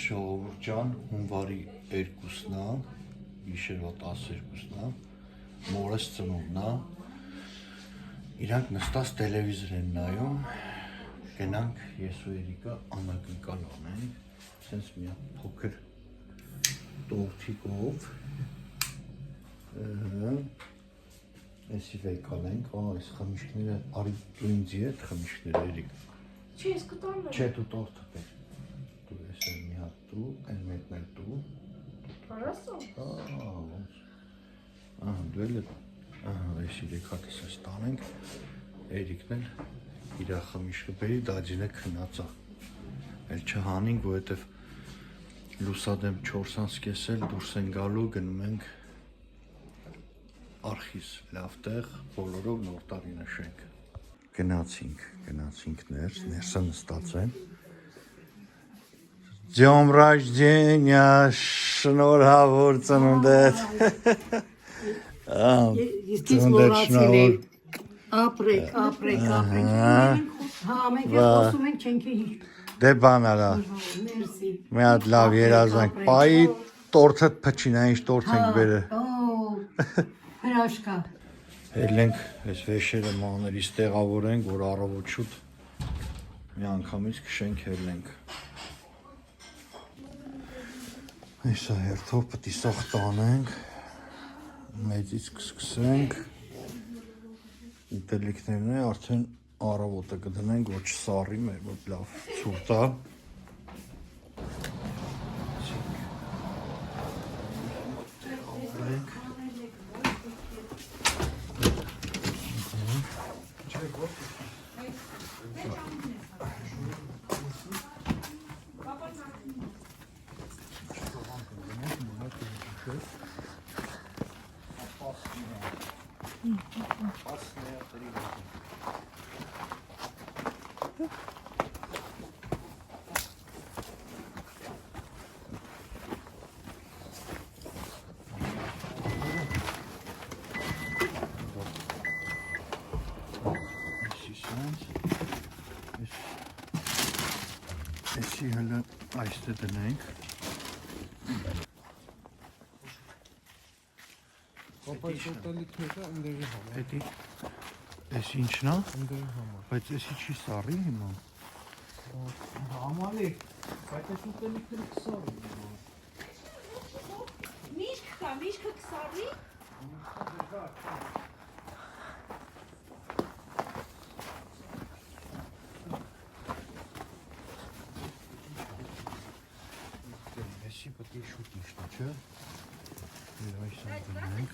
Ժողովուրդ ջան, հունվարի 2-ն է, գիշերվա 12-ն է, մորս ծնունդն է, իրանք նստած տելևիզոր են նայում, գնանք ես ու Էրիկը անակնկալ անենք, սենց մի փոքր տորթիկով, էսի վեկալ ենք, այս խմիշքները, արի դու ինձի հետ խմիշքները Էրիկ։ Չի, ես կտանեմ։ Չէ, դու տորթը բեր։ Դու ես էլ մի հատ դու, են մեկն էլ դու։ Հարասո։ Դու էլ այս իրեք հատս ես տանենք, Էրիկն էլ իրա խմիշկը բերի, դաջինը քնածա։ Էլ չհանինք, որովհետև լուսադեմ 4-անց կեսել դուրս են գալու, գնում ենք արխիս լավ տեղ, բոլորով նոր տարի նշենք։ Գնացինք ներսը նստած են։ Դյոմ ռաժդենյա, շնորհավոր ծնունդդ։ Ծնունդդ շնորհավոր։ Ապրեք։ Հա, մենք խոսում ենք չենք Դե բան արա։ Մերսի։ Մի հատ լավ երազանք։ Պայի տորթդ փչին, այն ինչ տորթ ենք բերել։ Հրաշքա։ Ելենք այս վեշերը մաներից տեղավորենք, որ առավոտ շուտ մի անգամից քշենք ելենք։ Այսա հերթով պետք է սաղ տանենք, մեծից կսկսենք, ուտելիքներն է արդեն առավոտը կդնենք, որ չսառի մեր, որ լավ ցուրտ է։ Էսի հələ այստեղ դնենք։ Պապայ շոտալիքները ընդերի համար։ Էդի էս ինչն է։ Ընդերի համար։ Բայց էսի չի սառի հիմա։ Համալի, բայց այս ուտելիքները կսառի։ Միշք կա, միշքը կսառի։ Էսի պետք է շուտ իշնա, չէ։ Այս դնենք,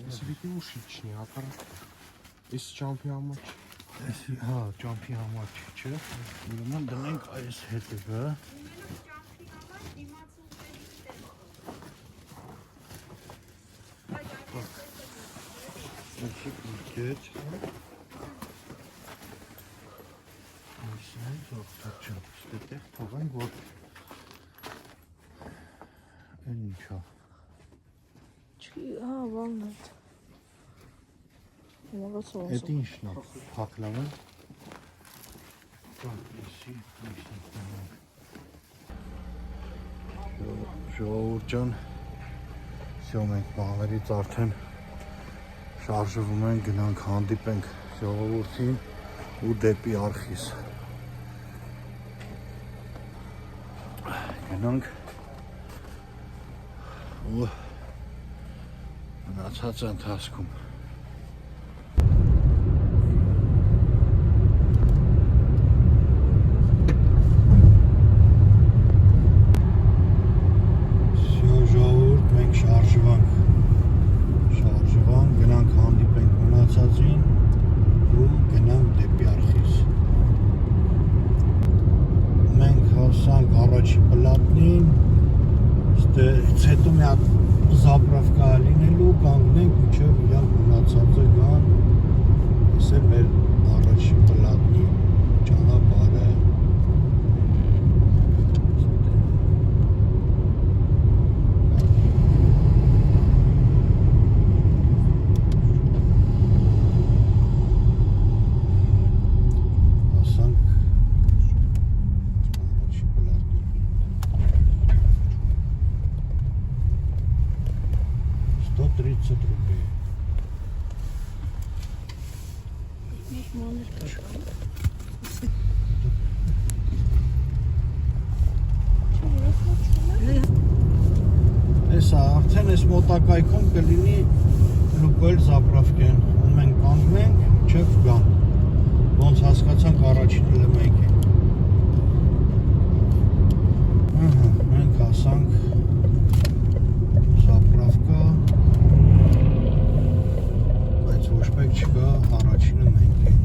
Էսի պիտի ուշ իջնի, հակառակ։ Էս ճամփի համար չի։ Էսի, հա, ճամփի համար չի, չէ։ Ուրեմն դնենք այս հետևը։ Էսի կուկետ։ Էսի զողտաչան, ստեղ թողենք, որ են ինչա։ Չի, հա, վալնատ։ Էդ ինչն է, փակլավը։ Ժողովուրդ ջան, սյո մենք բաներից արդեն շարժվում ենք, գնանք հանդիպենք ժողովուրդին ու դեպի արխիս։ Գնանք ու մնացած ընթացքում շարժվանք, գնանք հանդիպենք մնացածին ու գնանք դեպի արխիս։ Մենք հասանք առաջի պլատնին, հետո մի հատ զապրավկա լինելու, կանգնենք մինչև իրանք մնացածը գան, ես էլ մեր առաջի պլատնի ճանապարհը։ 30 рублей. Էսա արդեն այս մոտակայքում կլինի Լուկոյլ Զապրավկեն, ու մենք կանգնենք, մինչև գան։ Ոնց հասկացանք առաջին էլ մենք ենք։ Ահա, մենք հասանք Զապրավկա, բայց ոչ մեկ չկա, առաջինը մենք ենք։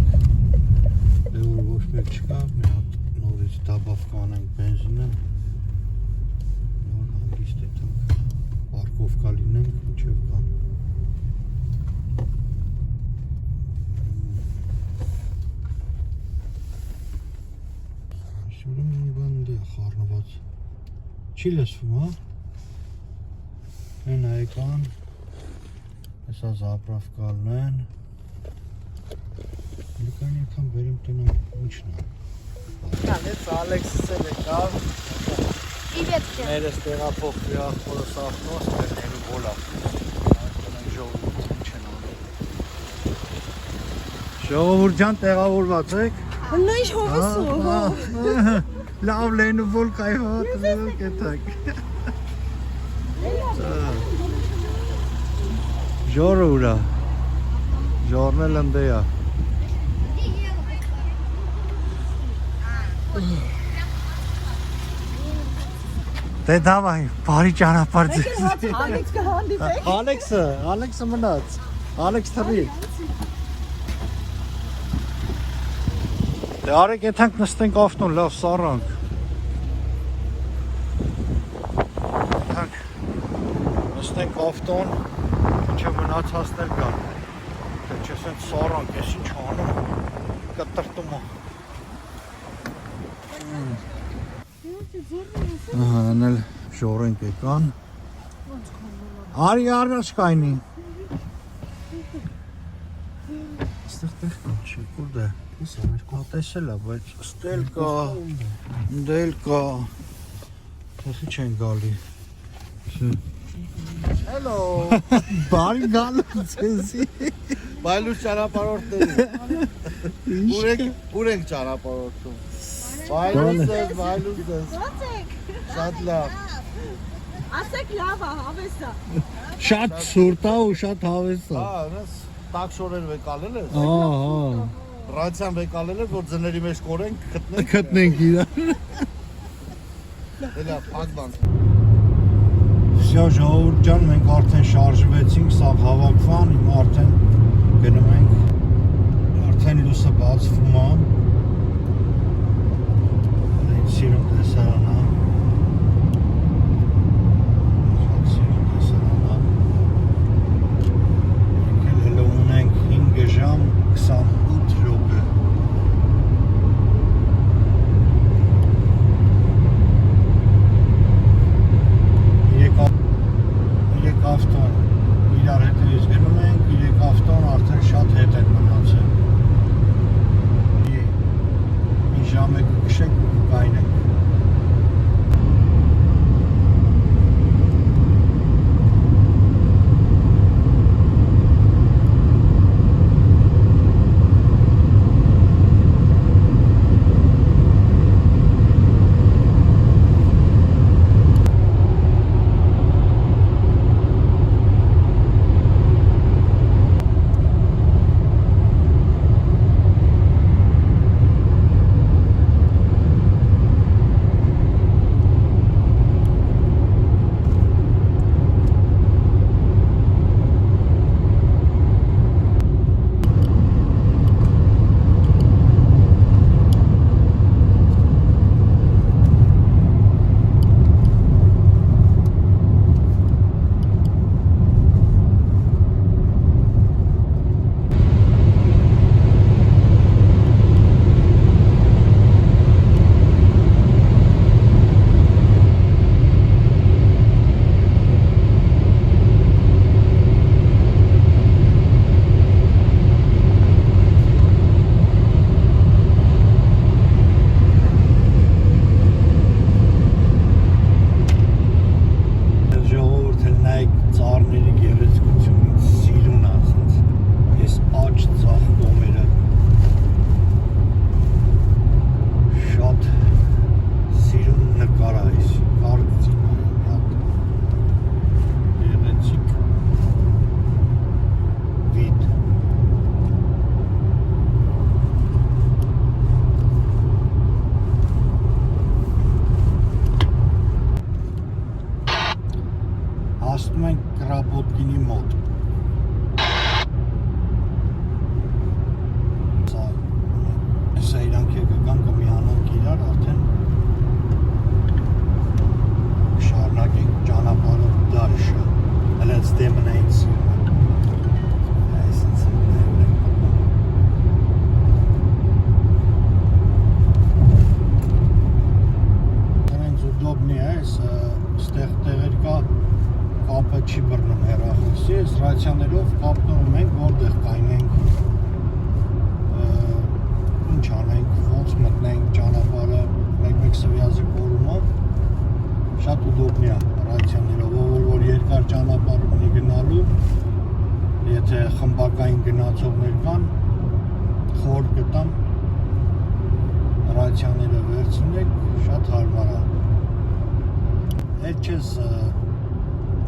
Դե որ ոչ մեկ չկա, մի հատ նորից դաբավկա անենք բենզինը, նոր հանգիստ է թանք, պարկովկա լինենք, մինչև գան։ Ուրեմն մի բան դե խառնված չի լսվում, հա? Են այկան, հեսա զապրավկալն են, լիկան եկան վերիմ տնամ ինչն է։ Կանեց Ալեքսս էլ եկավ, ներս տեղափոխվի աղբորը սաղնոս, ներնելու բոլավ, կանեն ժողովուրդ ինչ են անում։ Ժողովուրդ ջան տեղավորված եք։ Նա ինչ հովսու։ Լավ լենու որ կայվատ կետակ։ Ժորը ուրա։ Ժորն էլ ընդե է։ Դե դավայ, բարի ճանապարհ ձեզ։ Ալեքսը հանդիպեք։ Ալեքսը մնաց։ Ալեքս թռի։ Դե արեք եթանք նստենք ավտոն, լավ սառանք։ Եթանք նստենք ավտոն, ինչը մնացածներ կան։ Դե չես են սառանք, ես ինչ անում, կտրտում է։ Ահա, անել ժորենք եկան։ Արի առաջ կայնի։ Ստեղ տեղ կա, չի, կուր դե։ Տեսել է, բայց ստել կա, դել կա, թեխի չեն գալի։ Hello, բարի գալու ձեզի։ Բայլուս ճանապարհորդների։ Ուր ենք ճանապարհորդում։ Բայլուս ես։ Ո՞նց եք։ Շատ լավ։ Ասեք լավ է, հավես է։ Շատ սուրտ է ու շատ հավես է։ Հա, նես տաքսորեր վեկալել ես։ Ահա, Ռացիան վեկալել ես, որ ձների մեջ կորենք, գտնենք։ գտնենք իրար։ Դե լավ, փակվանք։ Всё, ժողովուրդ ջան, մենք արդեն շարժվեցինք, սա հավաքվան, հիմա արդեն գնում ենք, արդեն լույսը բացվում է։ Սիրուն տեսարան է։ Սիրուն տեսարան է։ Մենք էլ ունենք 5 ժամ 28 րոպե։ Իրեք ավտոն իրար հետևից գնում ենք, իրեք ավտոն արդեն շատ հետ են մնացել։ Մի ժամ եք կշենք ու կայնենք։ հասնում ենք Կրապոտկինի մոտ։ Սա իրանք եկական կմիանանք իրար, արդեն շարունակենք ճանապարհը դարշը, հենց դեմն էին սիրում։ Այսինքն удобнее այս ստեղ տեղեր կա կապը չի բռնում հեռախոսի, այս ռացիաներով կապնում ենք որտեղ կայնենք, ինչ անենք, ոնց մտնենք ճանապարհը, մեկ-մեկ սվյազը կորումը, շատ удобнее ռացիաներով, որ երկար ճանապարհ ունի գնալու, եթե խմբակային գնացողներ կան, խորտ կտամ ռացիաները վերցնեք, շատ հարմար է։ Այդ չես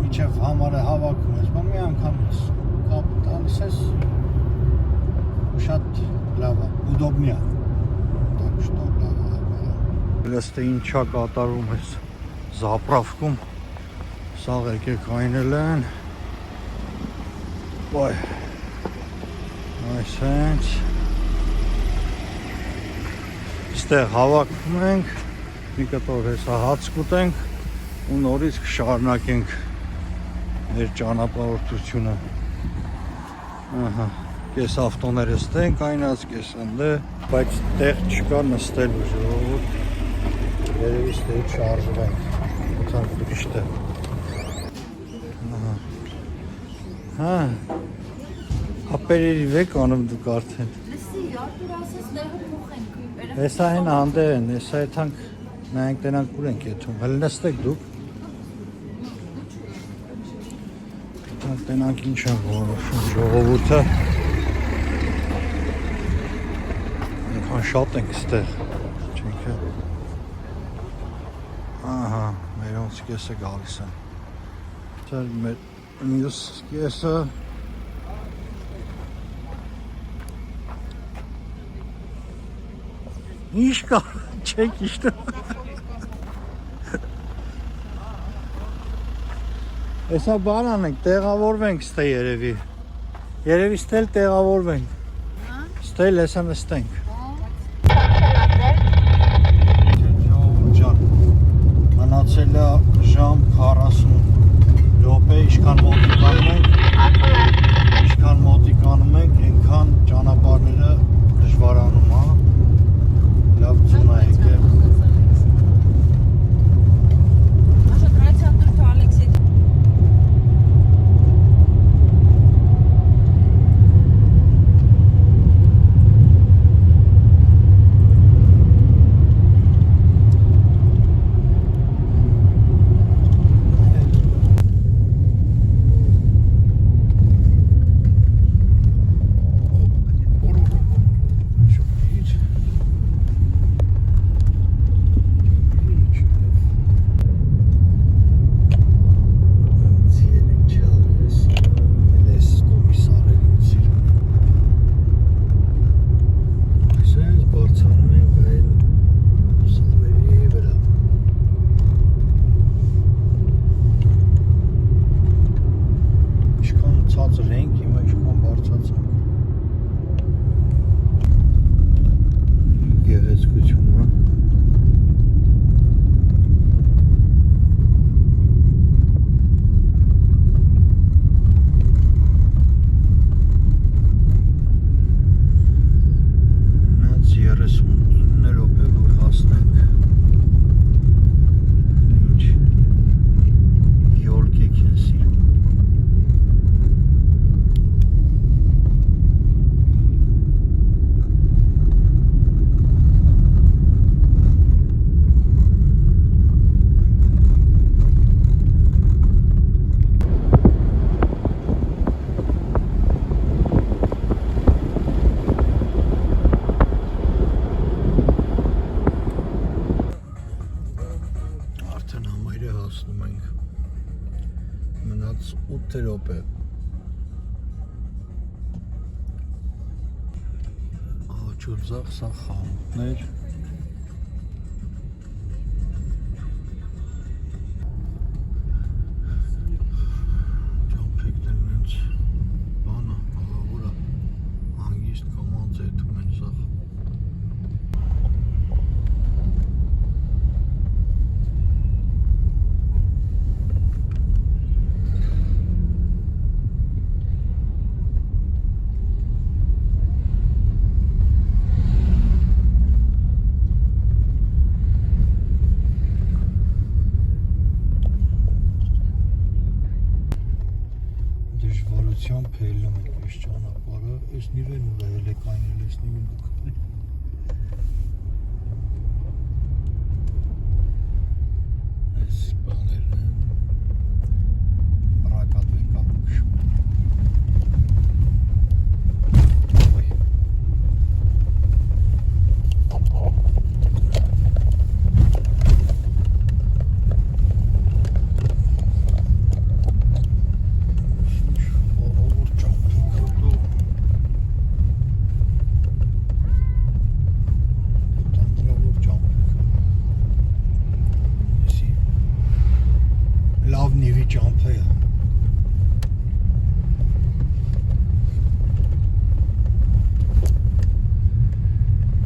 միջև համարը հավաքում ես, բա մի անգամից կապ տալիս ես ու շատ լավ է, удобнее, так что լավ է։ Լստը ինչա կատարում ես զապրավքում, սաղ եկեք այնել են, ոյ, այսենց, ստեղ հավաքում ենք, մի կտոր հեսա հաց կուտենք, ու նորից կշարունակենք մեր ճանապարհորդությունը։ Ահա, կես ավտոները ստենք այնած, կես ընդե, բայց տեղ չկա նստելու ժողովուրդ։ Երևի ստեղ շարժվենք, ութանք ուրիշտը։ Հա, ապերերի վեք անում դուք արդեն։ Լսի, Արտուր ասես տեղը փոխենք։ Հեսա հեն հանդեր են, հեսա եթանք նայենք տենանք ուր ենք եթում, հել նստեք դուք։ Տենանք ինչ են որոշում ժողովուրդը։ Այնքան շատ ենք ստեղ, չենք է։ Ահա, մերոնց կեսը գալիս են։ Ձեր մեր մյուս կեսը։ Ինչ կա, չեք իշտում։ Հեսա բան անենք, տեղավորվենք ստե երևի։ Երևի ստել տեղավորվենք։ Ստել հեսա նստենք։ Ջան, մնացել է ժամ 40 րոպե, ինչքան մոտիկ անում ենք, այնքան ճանապարհները դժվարանում, հա։ Լավ ծնա եկել։ մնաց 8 րոպե։ Ջուրձախ սա խանութներ։ ուղղությամբ փելում ենք այս ճանապարհը, այս նիվեն ուր է ելեք այնել, այս նիվեն դուք։ Այս բաներն են, բրակատվեր կապուշ։ Լավ նիվի ճամփա է։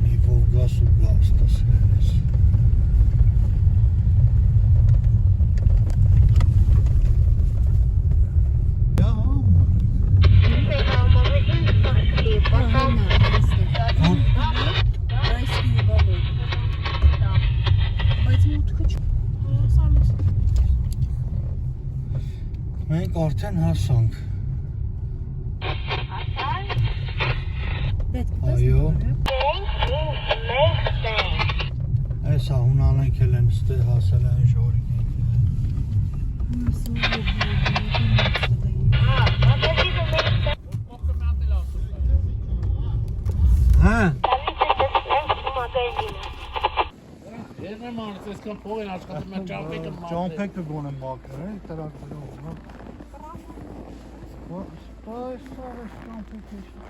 Նիվով գաս ու գաս տասերես։ Բայց մուտքը չի։ Մենք արդեն հասանք։ Այո։ Այս հունանենք էլ են ստեղ հասել են ժորիք։ Հա։ Ճամփեքը գոնե մաքրել են, տրակներով, հա։ Այս ճամփեքը չի։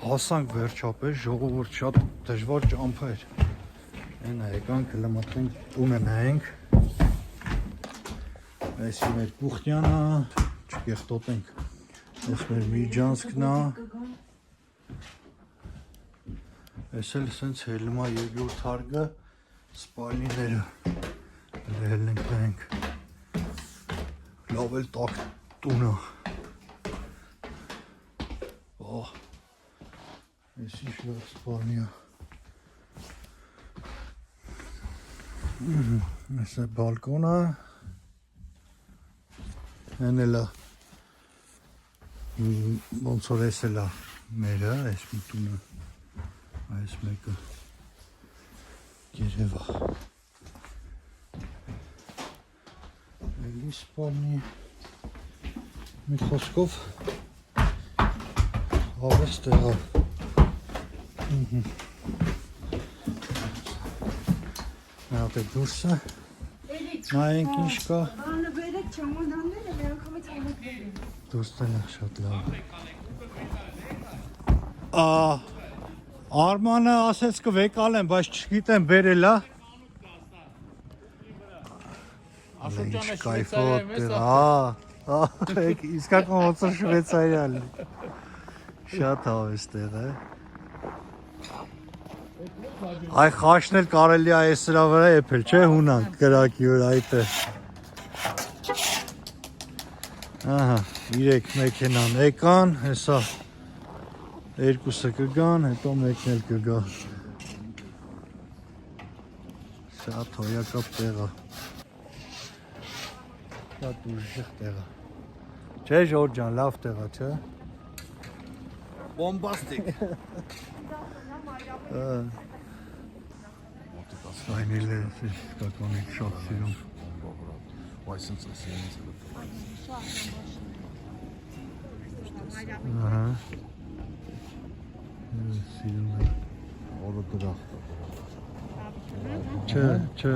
Հասանք վերջապես, ժողովուրդ շատ դժվար ճամփա էր։ Այն եկանք լմտենք տունը նայենք։ Այս մեր Կուխնյանա, չկեղտոտենք։ Այս մեր Միջանցքն է։ Այս էլ սենց հելմա երկրորդ հարգը սպալիները հելենք նայենք։ Լավ էլ տակ տունը։ Այս ինչ լավ սպալնի է։ Այս է բալկոնը։ Են էլ է, ոնց որ ես էլ է մերը, այս մի տունը, այս մեկը գերև է։ Էլի սպալնի, մի խոսքով ավես տեղա։ Նայած է դուրսը, նայենք ինչ կա։ Բանը վերեք չամոդանները մի անգամից համոդվելին։ Դուրսն է շատ լավ։ Արմանը ասեց կվեկալեմ, բայց չգիտեմ բերել է։ Ինչ կայֆոտ է, իսկական ոնց որ Շվեյցարիան։ Շատ հավես տեղ է։ Այ խաշն էլ կարելի է այս սրա վրա եփել, չէ՞ հունանք կրակի վրա այդ է։ Ահա, 3 մեքենան եկան, հեսա երկուսը կգան, հետո մեկն էլ կգա։ Շատ հոյակապ տեղ է։ Շատ ուժեղ տեղ է։ Չէ՞ Ժորժ ջան, լավ տեղ է, չէ՞։ Բոմբաստիկ։ Այն էլ է իսկականից շատ սիրում։ Ահա։ Սիրում է։ Օրը դրախտ։ Չէ, չէ։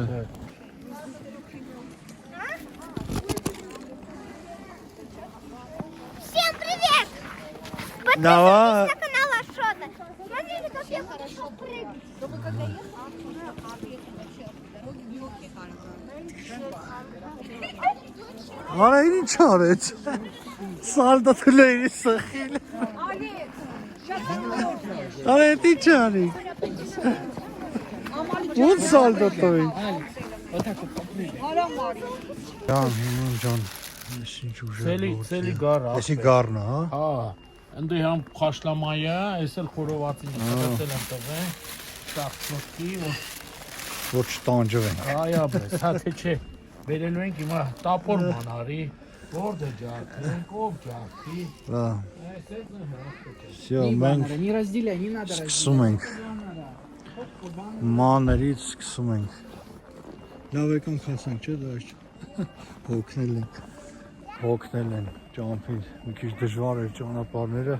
Всем привет! Давай. Подписывайтесь на канал Ашота. Смотрите, как я хорошо прыгаю. Արա ինչ արեց։ Սալդա թլերի սխիլ։ Արա ինչ արի։ Ո՞ւն սալդա տոյ։ Ջան, հիմուն ջան։ Ես ինչ ուժեղ։ Ցելի գառ, Էսի գառն է, հա։ հա։ Ընդ համ խաշլամայա, այսել խորովածին դրել եմ տղեն։ Տախտոքի, Ոչ տանջվեն։ այա բես, հա թե չէ։ Բերելու ենք հիմա տապոր մանարի, որտե ջարդենք, ով ջարդի։ Հա։ Այսպես է հրաշքով։ Всё, մենք Не разделяй, не надо սկսում ենք։ Մաներից սկսում ենք։ Լավ եկան խասանք, չէ՞ դաշ։ Հոգնել ենք։ Հոգնել են ճամփին, մի քիչ դժվար էր ճանապարհները։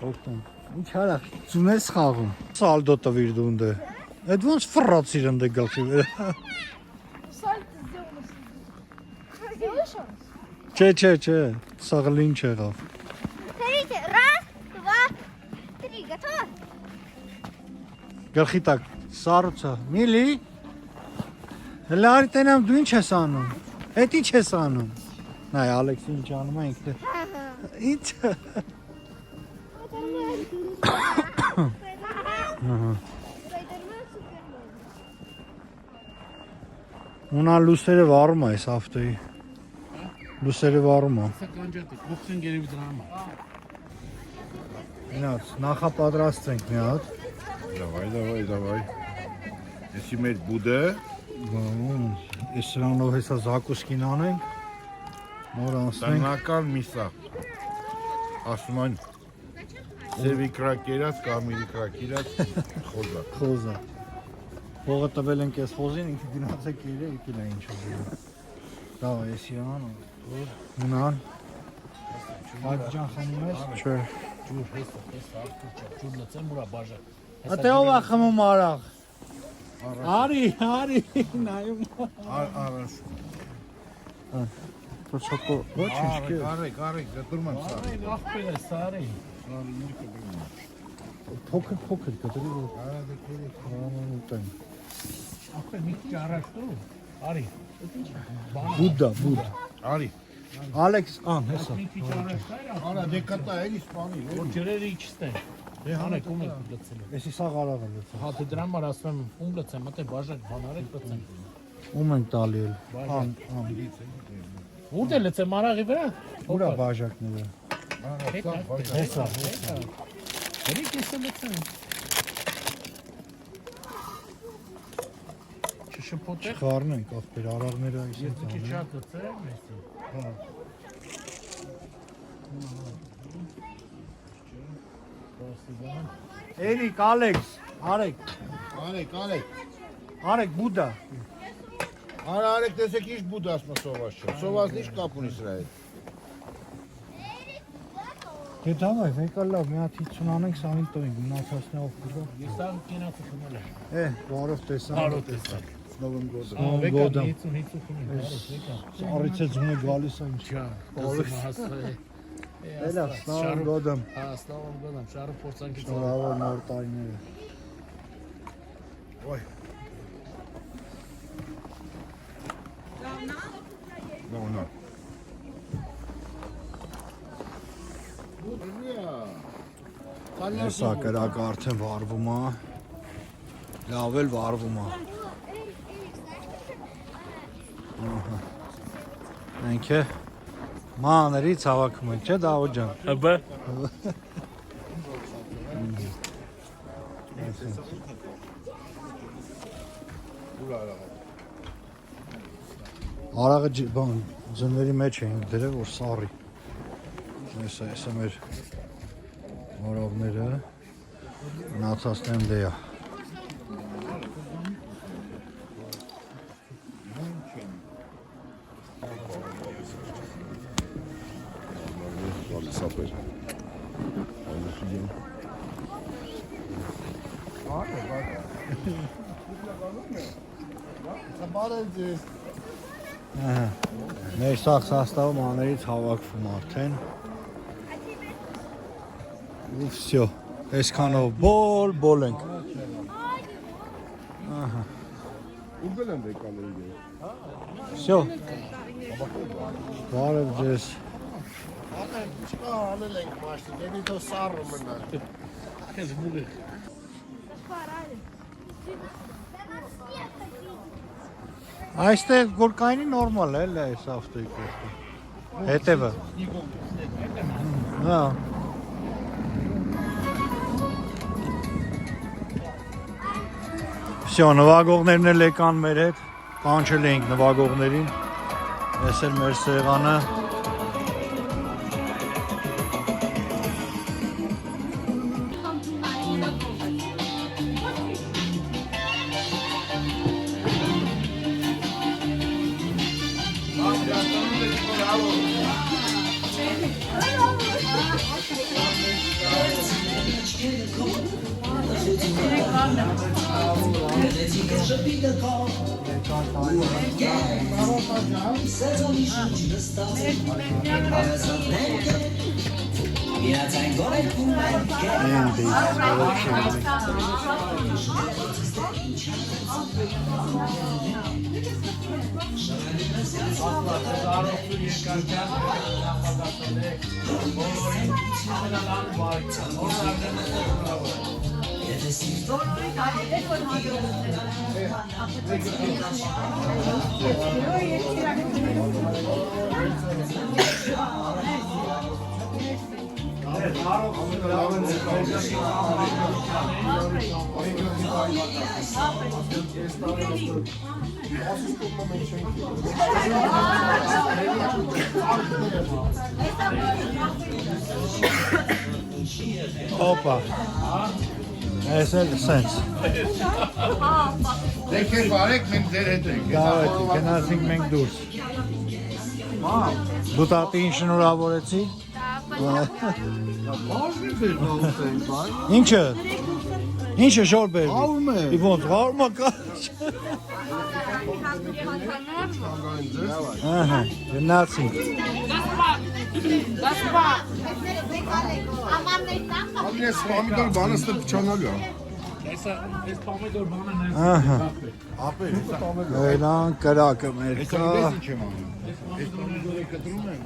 Հոգնենք։ Ինչ արա, ծունես խաղում։ Սալդո տվիր դու ընդ։ Այդ ոնց ֆռացիր ընդ գալի վրա։ Сальто сделано. Сделаешь он? Չէ, սաղլին չեղավ։ Смотрите, раз, два, три, готово? Գլխի տակ սառուցա։ Միլի։ Լարի տենամ դու ինչ ես անում։ Էդ ինչ ես անում։ Նայ Ալեքսին ինչ անում է ինքը։ Ինչ։ Ունա լուսերը վառում է այս ավտոյի։ Լուսերը վառում է։ Սա կանջատի, գուխսեն գերիվ դրամա։ Գնաց, նախապատրաստենք մի հատ։ Давай. Если մեր բուդը, Այս սրանով հեսա զակուսկին անենք։ Նոր անցնենք։ տանական միսա։ Ասում են Սևի կրակերած, կամիրի կրակերած, խոզա։ Խոզը։ Փողը տվել ենք այս խոզին, ինքը գնաց է կիրը, եկել է ինչ ուզի։ Դա էս իրան, ունան։ Այդ ջան խմում ես։ Չէ։ Ջուր հեսա, ջուր լծեմ ուրա բաժա։ Ատե ով է խմում արաղ։ Արի, նայում։ Առանց։ Պրոչակո, ոչ ինչ կե։ Կարեք, դրման սա։ Ախպեր է, սարի։ Փոքր գտրի որ։ ուտեն։ Ախպեր մի քիչ առաջ դու, արի։ Բուդա։ Արի։ Ալեքս, հեսա։ Մի քիչ առաջ կայր, Արա դե կտա էլի սպանի։ որ ջրերը իջստեն։ Դե հանեք ում եք լծելու։ Էսի սաղ արաղ է լծա։ Հա դե դրան համար ասում եմ ում լծեմ, մտե բաժակ բանարեք լծեմ։ Ում ենք տալի էլ։ Ուր է լծեմ արաղի վրա։ Ուրա բաժակները։ Հեսա։ Դե կեսը լծեմ։ Չշփոթեք։ Խառնենք ախպեր արաղները այս Ես են մի քիչ տանում։ շատ լծեմ, էստի։ Էրիկ, Ալեքս, Արեք, Բուդա։ Արեք, տեսեք ինչ բուդ ասմա սովազ չէ։ Սովազն ինչ կապ ունի սրա հետ։ Դե դավայ, վեկա լավ, մի հատ 50 անենք, 20 տոնենք, մնացածն ով կուզա։ Ես սա կենացը խմել եմ։ Բարով տեսա։ Բարով տեսա։ Նովում գոդը։ Վեկա գոդամ։ 50 խմել, բարով վեկա։ Սարից է ձունը գալիս է ինչ։ Ջան, բարով հասա։ Էլա, սնավ գոդամ։ Հա, ստավում գնամ, շարը փորձանքի ծով։ Շնորհավոր նոր տարիները։ Նո։ Հեսա կրակը արդեն վարվում է։ Լավ էլ վարվում է։ Մենք է մաներից հավաքում ենք, չէ Դավոթ ջան։ Հəbə Արաղը ձնվերի մեջ էինք դրել, որ սառի։ Հեսա մեր որովները մնացածն դեյա։ Սապեր։ Մեր սաղ սաստավը մաներից հավաքվում արդեն։ Ու վսյո, այսքանով բոլ ենք։ Ուբել են դեկալերի։ Վսյո, բարև ձեզ։ Չկա անել ենք մաշտի, դեպի թո սառը մնա։ քեզ մուլի Այստեղ որ կայնի նորմալ է այս ավտոյի կողքը։ Հետևը։ Հա։ Всё, նվագողներն էլ եկան մեր հետ, կանչել էինք նվագողներին, ես էլ մեր սեղանը, Opa, ես էլ սենց, Եկեք բարեք, մենք ձեր հետ ենք։ դավայթի, կնացինք մենք դուրս, բուտատի ինչ շնորհավորեցի, ինչը, ինչը շոր բերվի, Աղում է։ իվոնց, վարում է կաչ, գնացինք, Ես պամիդոր բանը ստը փչանալու է։ Այս պոմիդոր բանը ահա, Ապեր, հեսա տամելու։ այլան կրակը մեր Ես կա, ես ինչ եմ անում։ Ես պամիդորը կտրում եմ։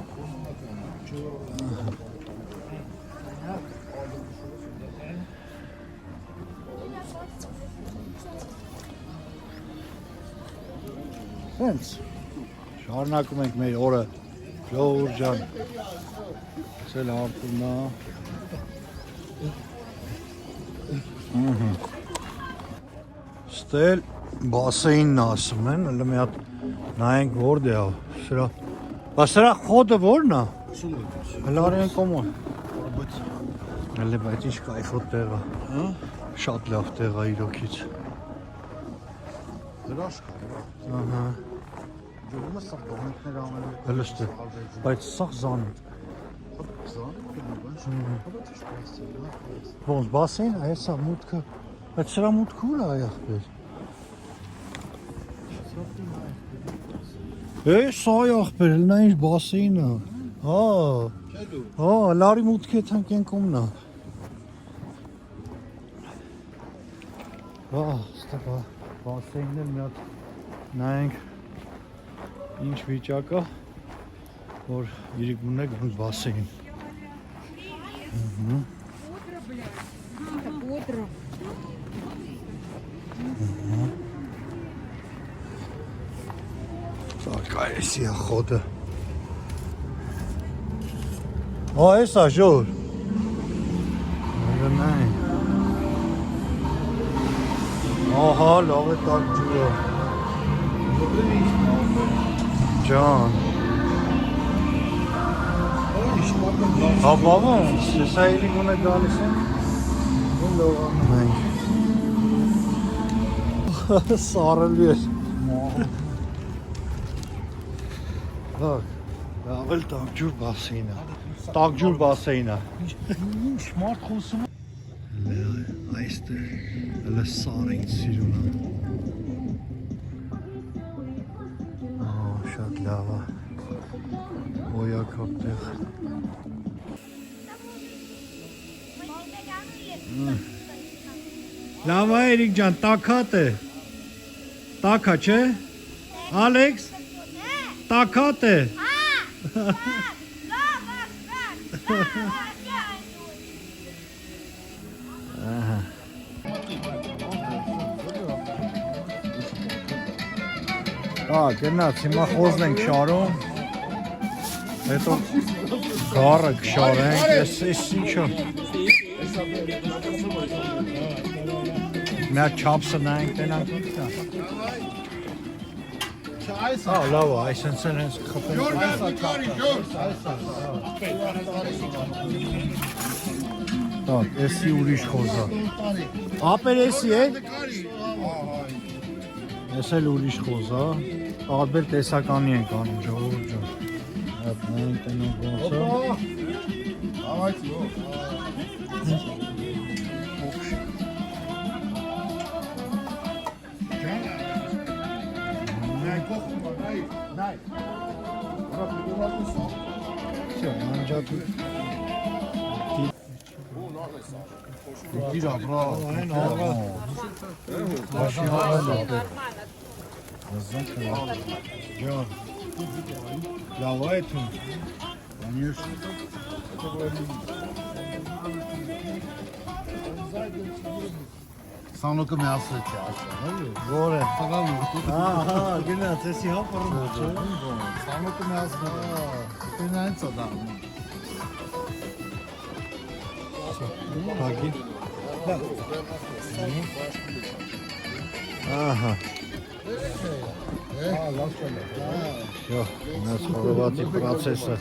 հենց, շարունակում ենք մեր օրը, ժողովուրդ ջան, սել հարպունա, ստել բասեինն ասում են, հլը մի հատ նայենք որդ է, սրա, բա սրա խոդը որն է, հլը արեն կոմոն, հլը բայց ինչ կայֆոտ տեղ է, շատ լավ տեղ է իրոքից, ահա, Ջուրումը սա բողնիկներ ամեն հլը ստել, բայց սաղ զան է, ոնց բասեին, այս է մուտքը, բայց սրա մուտքը ուր է աղբեր, սա աղբեր, հլնա ինչ բասեին է, հա, լարի մուտքի հետ հանք ենք ումն է, ստեղ բասեինն էլ մի հատ նայենք ինչ վիճակ է, որ իրիկ ունեք ոնց բասեին, Սա էսի է խոդը, այս է ժոր, նայն, ահա լավ է տակ ջուրը, ջան, Հապավը, սա իլի գունը գալիս են, ու լողանում ենք, սարելու էր, ավել տակջուր բասեին է, ինչ մարդ խոսում է, այստեղ, հլը սար ենք սիրուն է, շատ լավ է, ոյակապ տեղ, լավ է Երիկ ջան, տակատ է, տակա չէ, Ալեքս, տակատ է, գնաց, հիմա խոզն ենք շարում, հետո գարը կշարենք, ես ինչո, մի հատ չափսը նայենք տենանք։ Ահա, լավ է, այսինքն հենց խփենք։ Так, էսի ուրիշ խոզա։ Ապեր էսի է։ Էս էլ ուրիշ խոզա։ Տարբեր տեսականի ենք անում, ժողովուրդ ջան։ Այդ նայենք տենանք ոնց է։ Всё, манջատու։ Դիրա, բրավո։ Այն աղա։ Բաշի հաղալա։ Ազանք։ Ջան։ Լավ է դու։ Конечно. Սանոկը միասը չի ասել, որը։ Ահա, գնաց, էսի հապարում չէ։ Սանոկը միասը։ Գնաց դա։ Հագի։ Ահա։ Լավ չէ։ Յո, նայես խորովածի process-ը։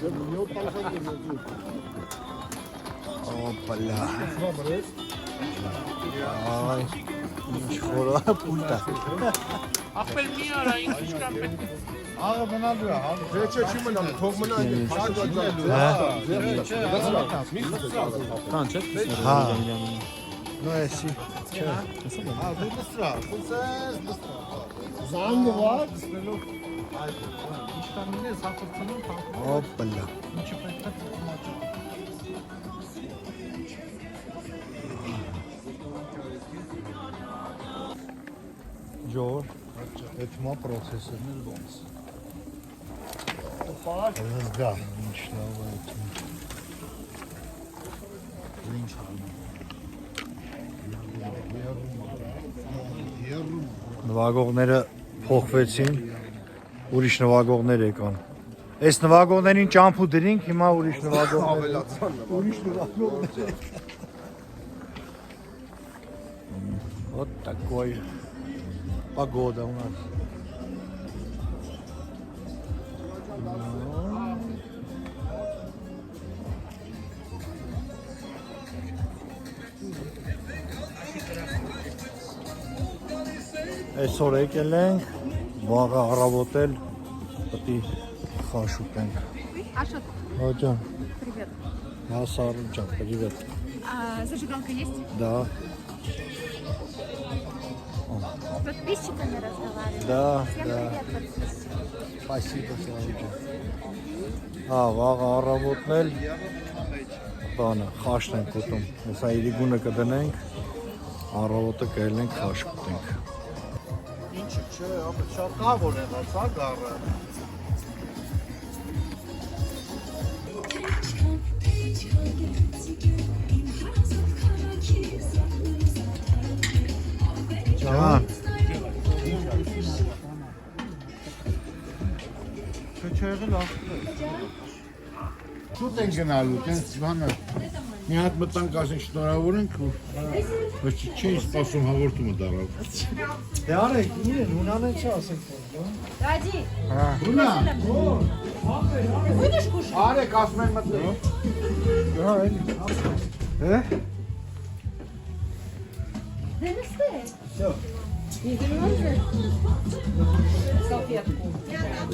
Օպալա։ Ay, şurada pulta. Ապել մի արա ինչ կան պետք։ Աղը մնալու է, աղը։ Չէ, չի մնալու, թող մնա այդպես։ Կանչ է։ Ha. No esi. Ա, դու դստրա, զանգը վար։ Опля. Ջոր, այդ մա process-ն էլ ոնց։ Զգա, ինչ լավ է այդ։ Ինչ անում։ Նվագողները փոխվեցին, ուրիշ նվագողներ եկան։ Այս նվագողներին ճամփու դրինք, հիմա ուրիշ նվագողներ։ Ուրիշ նվագողներ։ Вот такой погода у нас. Այսօր եկել ենք, վաղը առավոտել, պետք է խաշ ուտենք։ А что? Հոջան, Привет. Հասարուջան, привет։ Зажигалка есть? Да, С подписчиками разговариваем. да, Всем да. привет, подписчики. Спасибо, Славուջան։ Վաղը առավոտնել, բանը, խաշն ենք ուտում։ Հեսա իրիգունը կդնենք, առավոտը կելնենք խաշ կուտենք։ Ինչը չէ, ապա շատ կավոր եղած, հա, գառը։ Ջան։ Չէ եղել ասել։ Շուտ են գնալու, տենց բանը։ Մի հատ մտանք ասենք շնորհավորենք ու ոչ չի սպասում հաղորդումը դարավ։ Դե արեք, իրեն ունան չի ասենք։ Ради, Ունա։ ты будешь кушать? Արեք ասում են մտնենք։ Հա, էլի։ Հե՞։ Да не стой. Все. Не салфетку.